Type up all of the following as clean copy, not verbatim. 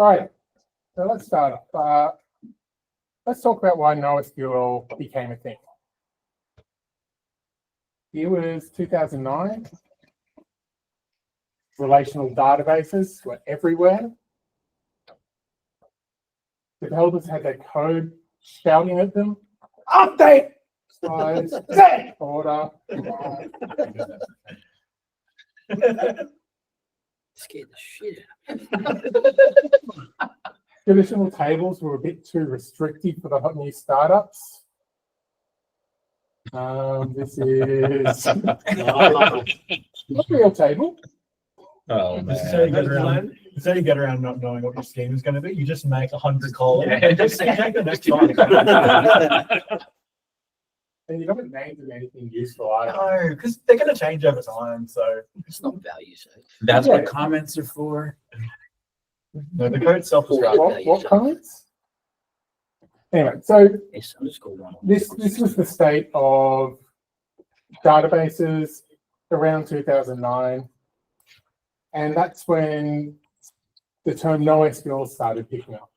All right, so let's start off. Let's talk about why NoSQL became a thing. It was 2009. Relational databases were everywhere. Developers had their code shouting at them, update, size, set, order. Scared the shit out. Traditional tables were a bit too restrictive for the hot new startups. This is not a real table. Oh, This is how you get around not knowing what your scheme is going to be. You just make 100 columns. Yeah. Just check the next one. And you haven't named them anything useful either. No, because they're going to change over time. So It's not value safe. That's Yeah. what comments are for. no, the code itself is right. What comments? Anyway, so S_1. this was the state of databases around 2009. And that's when the term NoSQL started picking up.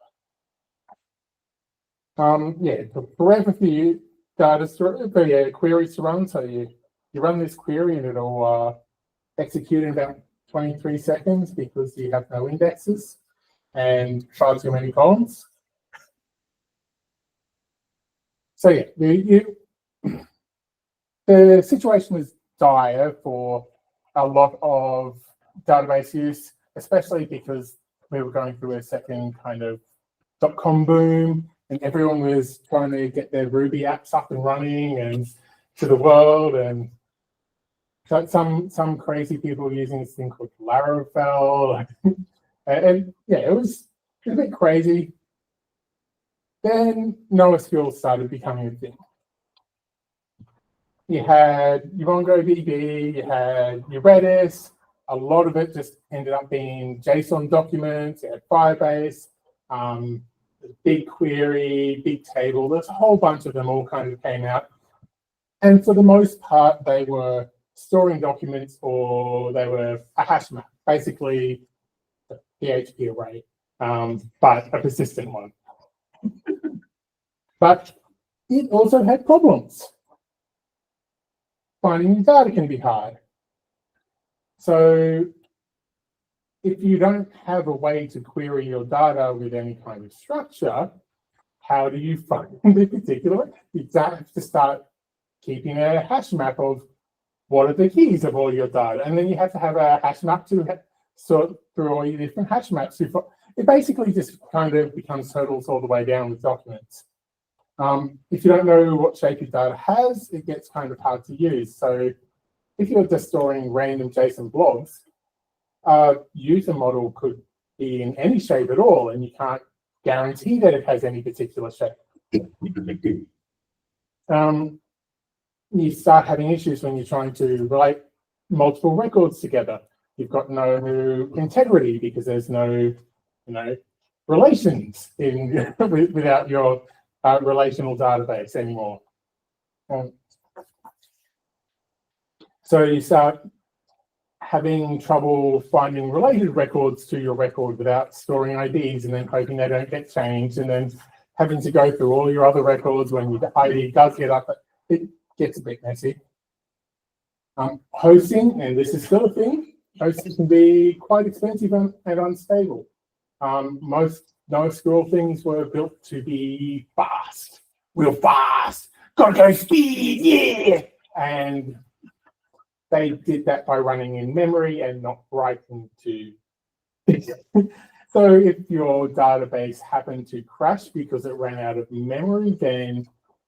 It took forever for you queries to run. So you run this query and it'll execute in about 23 seconds because you have no indexes and far too many columns. So yeah, the situation was dire for a lot of database use, especially because we were going through a second kind of .com boom, and everyone was trying to get their Ruby apps up and running and to the world. And so some crazy people were using this thing called Laravel, and yeah, it was a bit crazy. Then NoSQL started becoming a thing. You had your MongoDB, you had your Redis. A lot of it just ended up being JSON documents. You had Firebase, BigQuery, Bigtable. There's a whole bunch of them all kind of came out. And for the most part, they were storing documents or they were a hash map, basically a PHP array, but a persistent one. But it also had problems. Finding your data can be hard. So if you don't have a way to query your data with any kind of structure, how do you find the particular? You have to start keeping a hash map of what are the keys of all your data. And then you have to have a hash map to sort through all your different hash maps. It basically just kind of becomes hurdles all the way down with documents. If you don't know what shape your data has, it gets kind of hard to use. So if you're just storing random JSON blobs, user model could be in any shape at all, and you can't guarantee that it has any particular shape. You start having issues when you're trying to relate multiple records together. You've got no integrity because there's no, relations in without your relational database anymore. So you start having trouble finding related records to your record without storing IDs and then hoping they don't get changed, and then having to go through all your other records when your ID does get up. It gets a bit messy. Hosting, and this is still a thing, hosting can be quite expensive and unstable. Most NoSQL things were built to be fast, real fast, gotta go speed, yeah! And they did that by running in memory and not writing to. So if your database happened to crash because it ran out of memory, then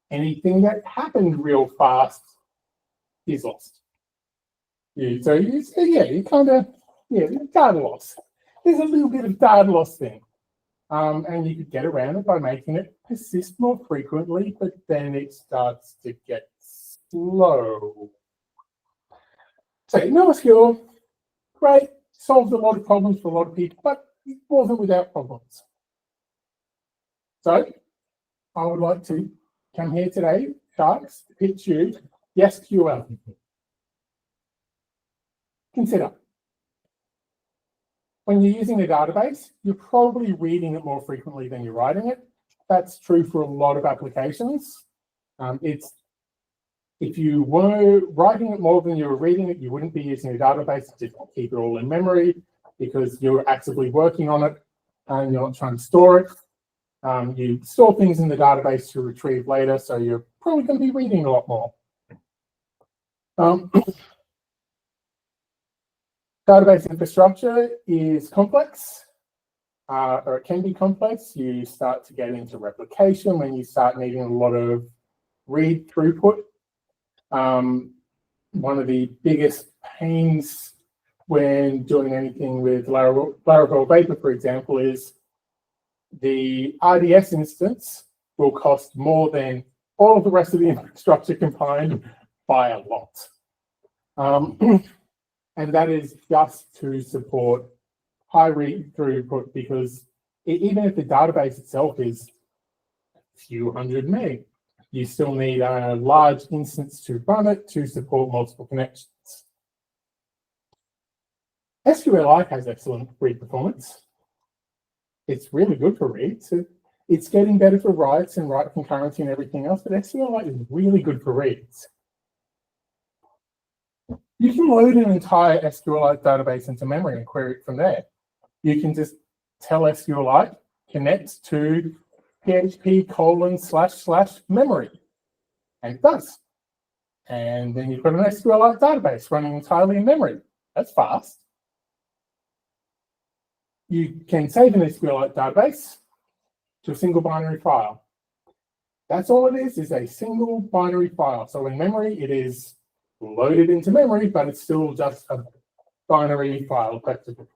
anything that happened real fast is lost. You kind of, data loss. There's a little bit of data loss thing. And you could get around it by making it persist more frequently, but then it starts to get slow. So NoSQL, great, solved a lot of problems for a lot of people, but it wasn't without problems. So I would like to come here today, Sharks, pitch you YeSQL. Consider when you're using a database, you're probably reading it more frequently than you're writing it. That's true for a lot of applications. If you were writing it more than you were reading it, you wouldn't be using a database to keep it all in memory because you're actively working on it and you're not trying to store it. You store things in the database to retrieve later, so you're probably going to be reading a lot more. Database infrastructure is complex, or it can be complex. You start to get into replication when you start needing a lot of read throughput. One of the biggest pains when doing anything with Laravel Vapor, for example, is the RDS instance will cost more than all of the rest of the infrastructure combined by a lot. And that is just to support high read throughput, because even if the database itself is a few hundred meg, you still need a large instance to run it to support multiple connections. SQLite has excellent read performance. It's really good for reads. It's getting better for writes and write concurrency and everything else, but SQLite is really good for reads. You can load an entire SQLite database into memory and query it from there. You can just tell SQLite, connect to PHP://memory, and it does. And then you've got an SQLite database running entirely in memory. That's fast. You can save an SQLite database to a single binary file. That's all it is a single binary file. So in memory, it is loaded into memory, but it's still just a binary file effectively.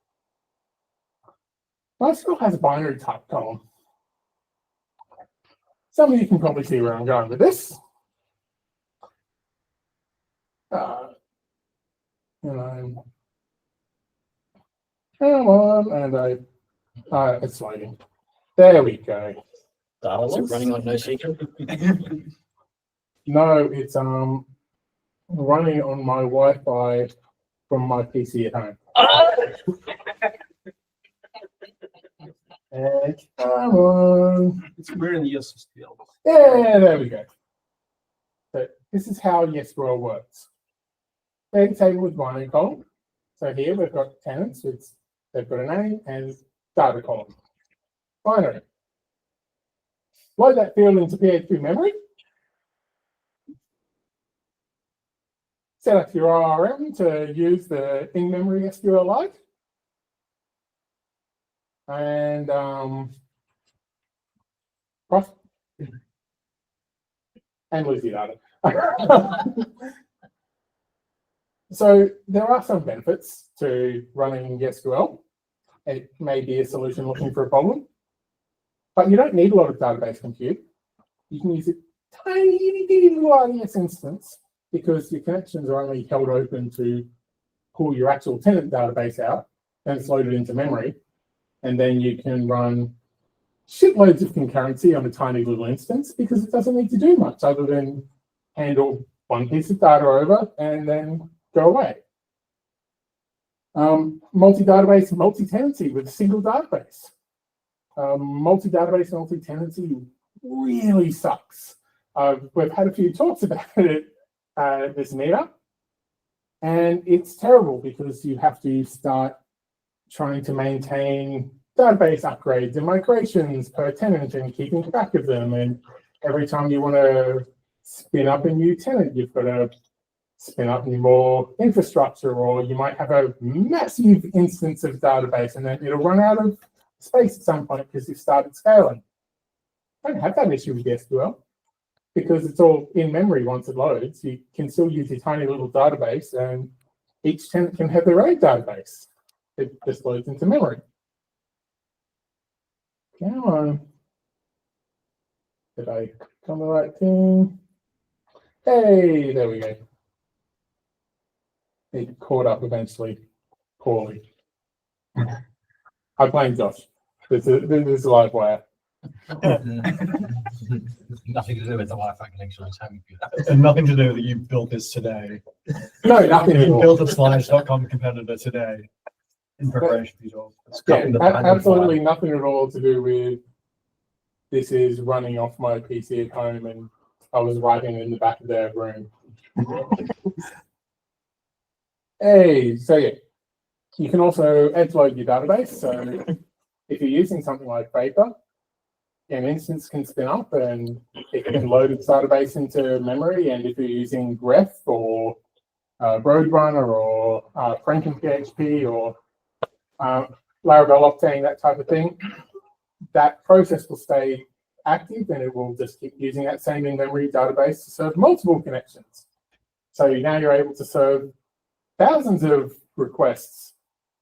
NoSQL has a binary type column. Some of you can probably see where I'm going with this. Come on, and it's loading. There we go. Is it running on NoSQL? No, it's running on my Wi-Fi from my PC at home. And come on. It's weird in the YeSQL. Yeah, there we go. So this is how YeSQL works. Data table with binary column. So here we've got tenants, they've got a name and data column. Binary. Load that field into PHP memory. Set up your ORM to use the in-memory SQLite. And lose your data. So there are some benefits to running YeSQL. It may be a solution looking for a problem, but you don't need a lot of database compute. You can use a tiny little RDS instance because your connections are only held open to pull your actual tenant database out, and it's loaded into memory. And then you can run shitloads of concurrency on a tiny little instance because it doesn't need to do much other than handle one piece of data over and then go away. Multi-database, multi-tenancy with a single database. Multi-database, multi-tenancy really sucks. We've had a few talks about it at this meetup, and it's terrible because you have to start trying to maintain database upgrades and migrations per tenant and keeping track of them. And every time you want to spin up a new tenant, you've got to spin up more infrastructure, or you might have a massive instance of database and then it'll run out of space at some point because you've started scaling. I don't have that issue with SQL because it's all in memory once it loads. You can still use your tiny little database and each tenant can have their own database. It just loads into memory. Come on. Did I click on the right thing? Hey, there we go. It caught up eventually, poorly. I blame Josh. This is a live wire. Nothing to do with the Wi-Fi connection. I was having And nothing to do that you built this today. No, nothing You at all. built a slides.com competitor today. In preparation for these roles. It's Yeah, copying the pattern absolutely nothing at all to do with this is running off my PC at home and I was writing it in the back of their room. Hey, so yeah, you can also edge load your database. So if you're using something like Vapor, an instance can spin up and it can load its database into memory. And if you're using Greph or Roadrunner or FrankenPHP or Laravel Octane, that type of thing, that process will stay active and it will just keep using that same in-memory database to serve multiple connections. So now you're able to serve thousands of requests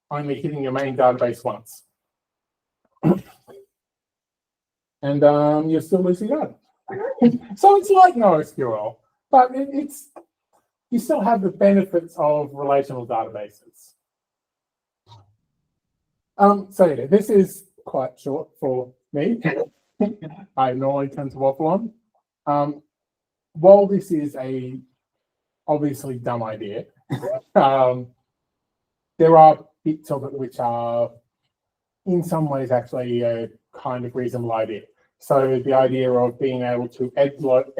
only hitting your main database once. And you're still losing data. So it's like NoSQL, but you still have the benefits of relational databases. So yeah, this is quite short for me. I normally tend to waffle on. While this is a obviously dumb idea, there are bits of it which are in some ways actually a kind of reasonable idea. So the idea of being able to edge load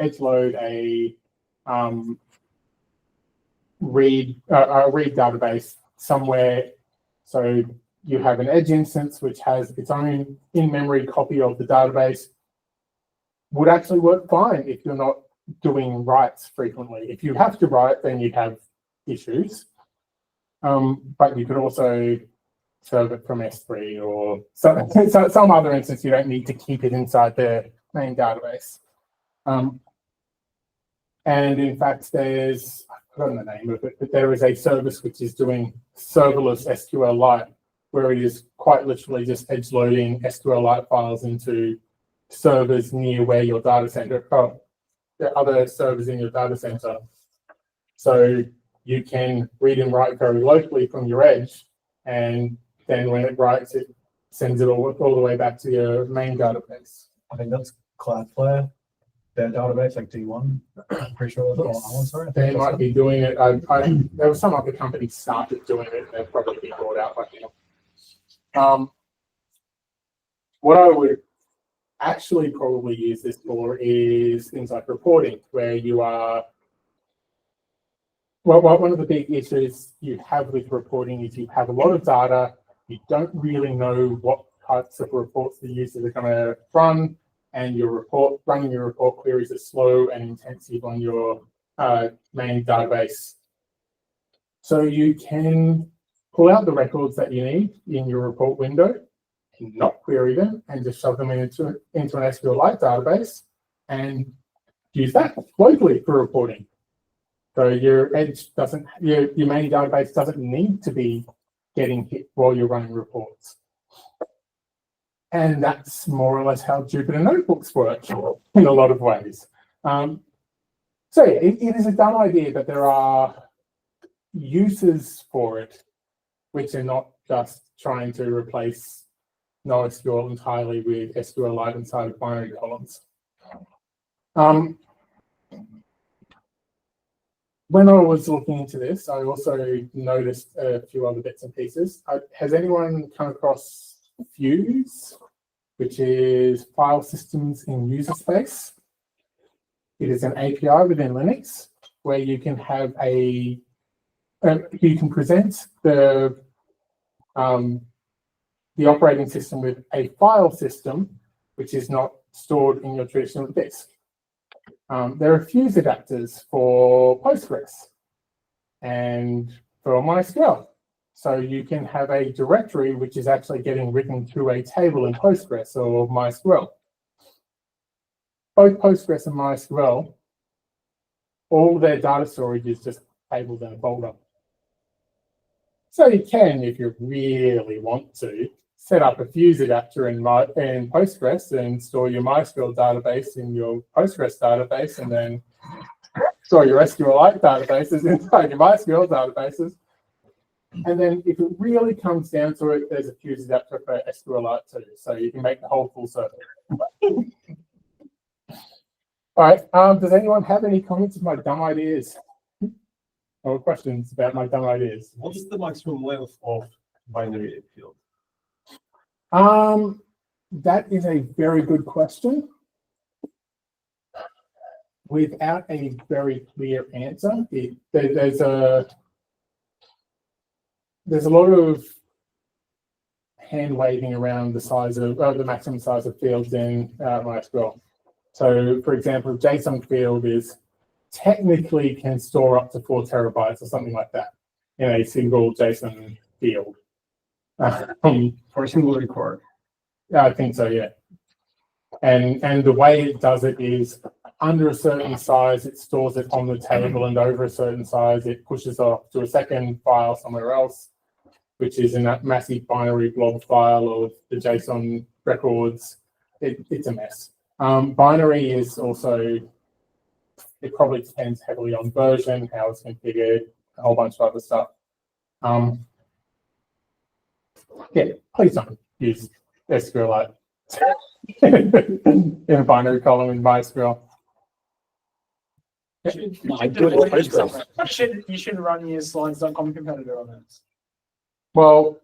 a read database somewhere, so you have an edge instance which has its own in-memory copy of the database, would actually work fine if you're not doing writes frequently. If you have to write, then you have issues. But you could also serve it from S3 or some other instance. You don't need to keep it inside the main database. And in fact, there's, I've forgotten the name of it, but there is a service which is doing serverless SQLite, where it is quite literally just edge loading SQLite files into servers near where your data center, the other servers in your data center. So you can read and write very locally from your edge, and then when it writes, it sends it all the way back to your main database. I think that's Cloudflare, their database, like D1. I'm pretty sure that's all. Sorry. They might be doing it. There was some other company started doing it. They'll probably be brought out by now. What I would actually probably use this for is things like reporting, where you are. Well, one of the big issues you have with reporting is you have a lot of data. You don't really know what types of reports the users are going to run, and running your report queries are slow and intensive on your main database. So you can pull out the records that you need in your report window, and not query them, and just shove them into an SQLite database and use that locally for reporting. So your edge doesn't, your main database doesn't need to be getting hit while you're running reports. And that's more or less how Jupyter Notebooks work in a lot of ways. So yeah, it is a dumb idea, but there are uses for it, which are not just trying to replace NoSQL entirely with SQLite inside of binary columns. When I was looking into this, I also noticed a few other bits and pieces. Has anyone come across Fuse, which is File Systems in User Space? It is an API within Linux where you can have you can present the operating system with a file system, which is not stored in your traditional disk. There are Fuse adapters for Postgres and for MySQL. So you can have a directory which is actually getting written to a table in Postgres or MySQL. Both Postgres and MySQL, all their data storage is just tables in a folder. So you can, if you really want to, set up a Fuse adapter in Postgres and store your MySQL database in your Postgres database, and then store your SQLite databases inside your MySQL databases. And then if it really comes down to it, there's a Fuse adapter for SQLite too, so you can make the whole full circle. All right, does anyone have any comments on my dumb ideas? Or questions about my dumb ideas? What's the maximum length of binary field? That is a very good question. Without a very clear answer, there's a lot of hand waving around the size of the maximum size of fields in MySQL. So, for example, JSON field is technically can store up to 4 terabytes or something like that in a single JSON field. For a single record. I think so, yeah. And the way it does it is under a certain size, it stores it on the table, and over a certain size, it pushes off to a second file somewhere else, which is in that massive binary blob file of the JSON records. It's a mess. Binary is also, it probably depends heavily on version, how it's configured, a whole bunch of other stuff. Yeah, please don't use SQLite in a binary column in MySQL. No, I do it in Postgres. You should run your slides.com competitor on it. Well,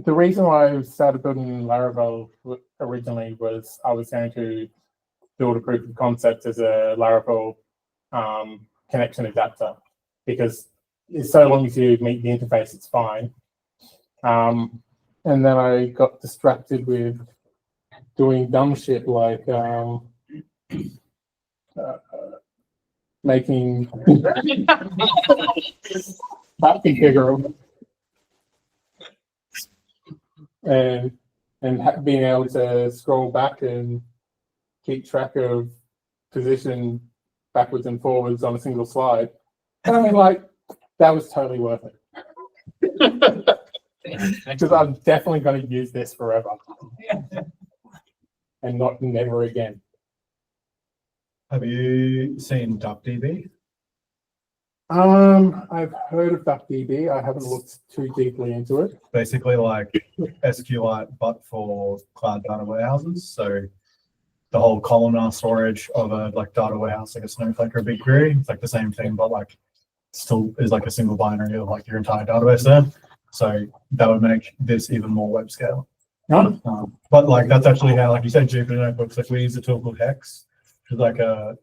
the reason why I started building Laravel originally was I was going to build a proof of concept as a Laravel connection adapter, because so long as you meet the interface, it's fine. And then I got distracted with doing dumb shit like making that configurable and being able to scroll back and keep track of position backwards and forwards on a single slide. And I mean, like, that was totally worth it. Because I'm definitely going to use this forever. And not never again. Have you seen DuckDB? I've heard of DuckDB. I haven't looked too deeply into it. Basically like SQLite, but for cloud data warehouses. So the whole columnar storage of a like data warehouse, like a Snowflake or a BigQuery, it's like the same thing, but like still is like a single binary of like your entire database there. So that would make this even more web scale. But like that's actually how, like you said, Jupyter Notebooks, like we use a tool called Hex, which is like a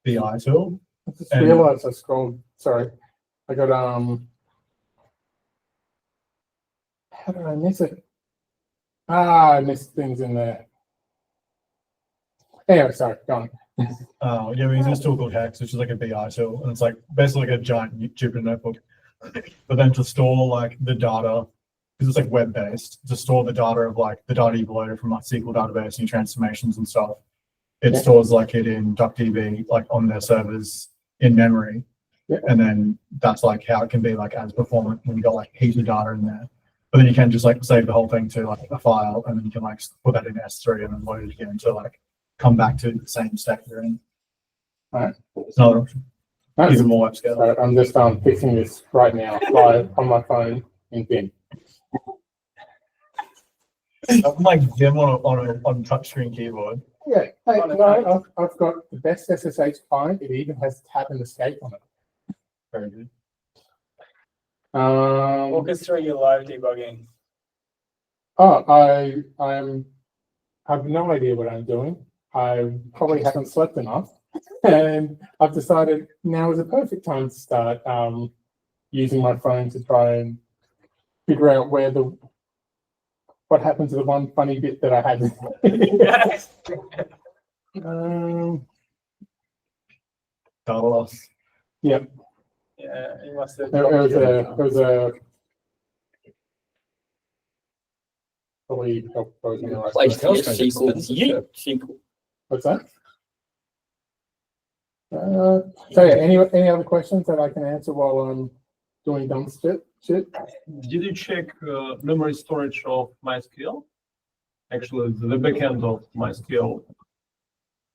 BI tool. I just realized I scrolled. Sorry, I got how did I miss it? I missed things in there. Anyway, sorry, go on. Yeah, we use this tool called Hex, which is like a BI tool, and it's like basically like a giant Jupyter notebook. But then to store like the data, because it's like web based, to store the data of like the data you've loaded from like SQL database and transformations and stuff, it stores like it in DuckDB, like on their servers in memory. And then that's like how it can be like as performant when you got like heaps of data in there. But then you can just like save the whole thing to like a file, and then you can like put that in S3 and then load it again to like come back to the same stack you're in. Right. It's another option. Nice. Even more web scale. So I'm just fixing this right now live on my phone in Vim. I'm like Vim on touchscreen keyboard. Yeah, hey, no, I've got the best SSH client. It even has tab and escape on it. Very good. Walk us through your live debugging. Oh, I have no idea what I'm doing. I probably haven't slept enough, and I've decided now is a perfect time to start using my phone to try and figure out what happened to the one funny bit that I had. Data loss. Yep. Yeah, you must have. It was a probably goes in the right Place place. SQL. What's that? So yeah, any other questions that I can answer while I'm doing dumb shit? Did you check memory storage of MySQL? Actually, the backend of MySQL,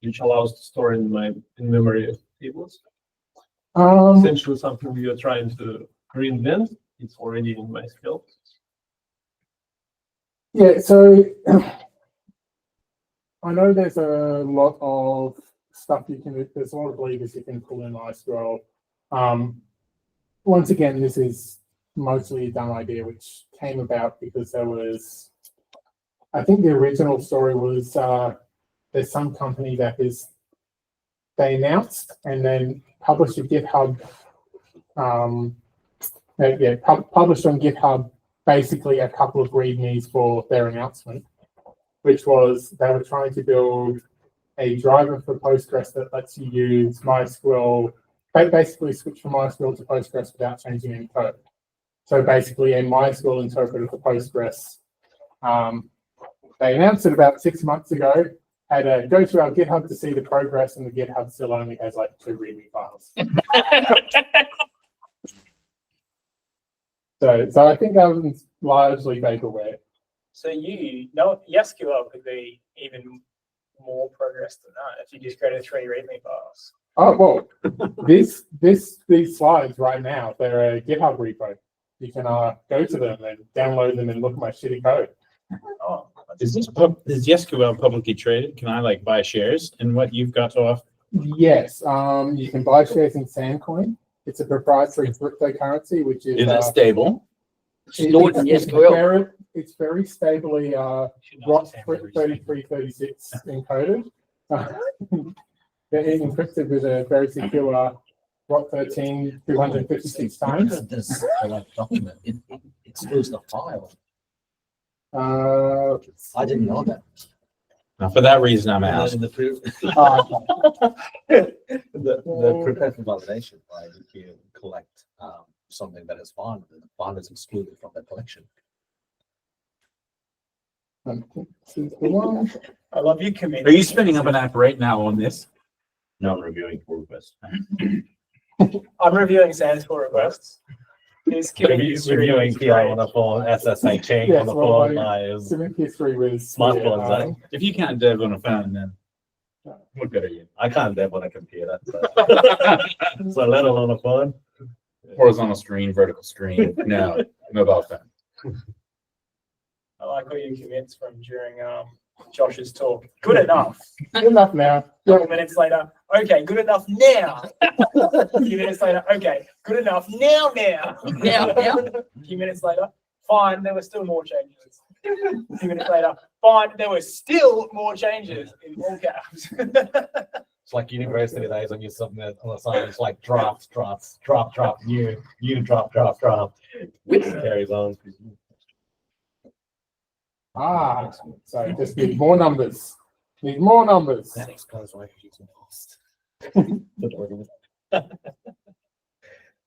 which allows to store in memory tables. Essentially, something you're trying to reinvent. It's already in MySQL. Yeah, so I know there's a lot of stuff there's a lot of levers you can pull in MySQL. Once again, this is mostly a dumb idea, which came about because there was, I think the original story was there's some company that they announced and then published a GitHub, published on GitHub basically a couple of READMEs for their announcement, which was they were trying to build a driver for Postgres that lets you use MySQL, basically switch from MySQL to Postgres without changing any code. So basically a MySQL interpreter for Postgres. They announced it about 6 months ago. Had to go to our GitHub to see the progress, and the GitHub still only has like 2 README files. So I think that was largely vaporware. So YeSQL could be even more progress than that if you just go to 3 README files. Oh well, these slides right now, they're a GitHub repo. You can go to them and download them and look at my shitty code. Oh, Is YeSQL publicly traded? Can I like buy shares in what you've got to offer? Yes, you can buy shares in Sandcoin. It's a proprietary cryptocurrency, which is Is it stable? Stored in YeSQL. It's very stably ROT 3336 encoded. They're encrypted with a very secure ROT 13 256 times. This document, it stores the file. I didn't know that. Now, for that reason, I'm asking. The prepared for validation, right? If you collect something that is found, the file is excluded from the collection. This is the one. I love you committing. Are you spinning up an app right now on this? No, I'm reviewing pull requests. I'm reviewing Sam's pull requests. He's Reviewing PI on the phone, SSH chain Yes, on the well, phone, lives. Civic history with Smartphones, If you can't dev on a phone, then what good are you? I can't dev on a computer. So, so let alone a phone. Horizontal screen, vertical screen. No, mobile phone. I like all your commits from during Josh's talk. Good enough. Good enough now. Couple minutes later, okay, good enough now. A few minutes later, okay, good enough now. Now. A few minutes later, fine, there were still more changes. A few minutes later, fine, there were still more changes in all caps. It's like university days when you submit on the side, it's like drop, new, drop. Which carries on. So just need more numbers. Need more numbers. That explains why he's lost.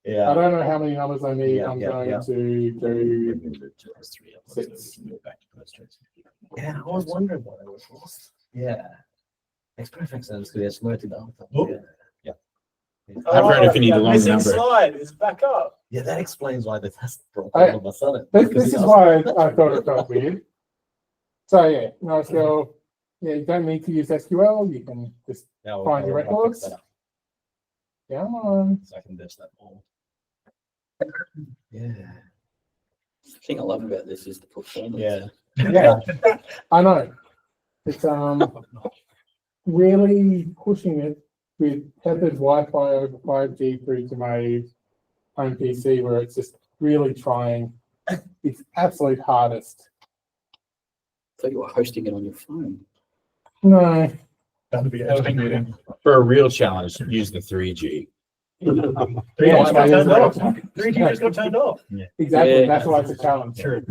Yeah. I don't know how many numbers I need. Yeah, I'm yeah, going yeah. to do 6. Yeah, I was wondering why I was lost. Yeah. Makes perfect sense to be a smarty down. Oh. Yeah. I've read if you need a that long missing number. slide is back up. Yeah, that explains why the test broke I- all of a sudden. This is why I thought it felt weird. So yeah, NoSQL. Yeah, you don't need to use SQL. You can just find your records. Come on. So I can ditch that all. Yeah. The thing I love about this is the performance. Yeah. Yeah, I know. It's really pushing it with tethered Wi-Fi over 5G through to my home PC, where it's just really trying its absolute hardest. I thought you were hosting it on your phone. No, That'd be interesting. For a real challenge, use the 3G. 3G just got turned off. exactly. Yeah. That's why it's a challenge. Sure.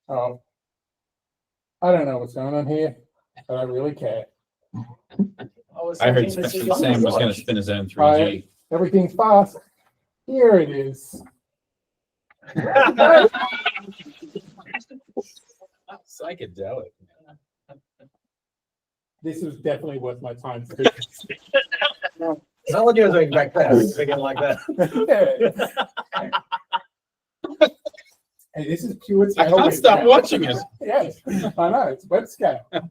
Oh, I don't know what's going on here, but I really care. I heard Sam was going to spin his own 3G. Everything's fast. Here it is. Psychedelic. This is definitely worth my time. Is that what you were doing back there? Again like that. Hey, this is pure. I can't stop watching it. Yes, I know. It's web scale.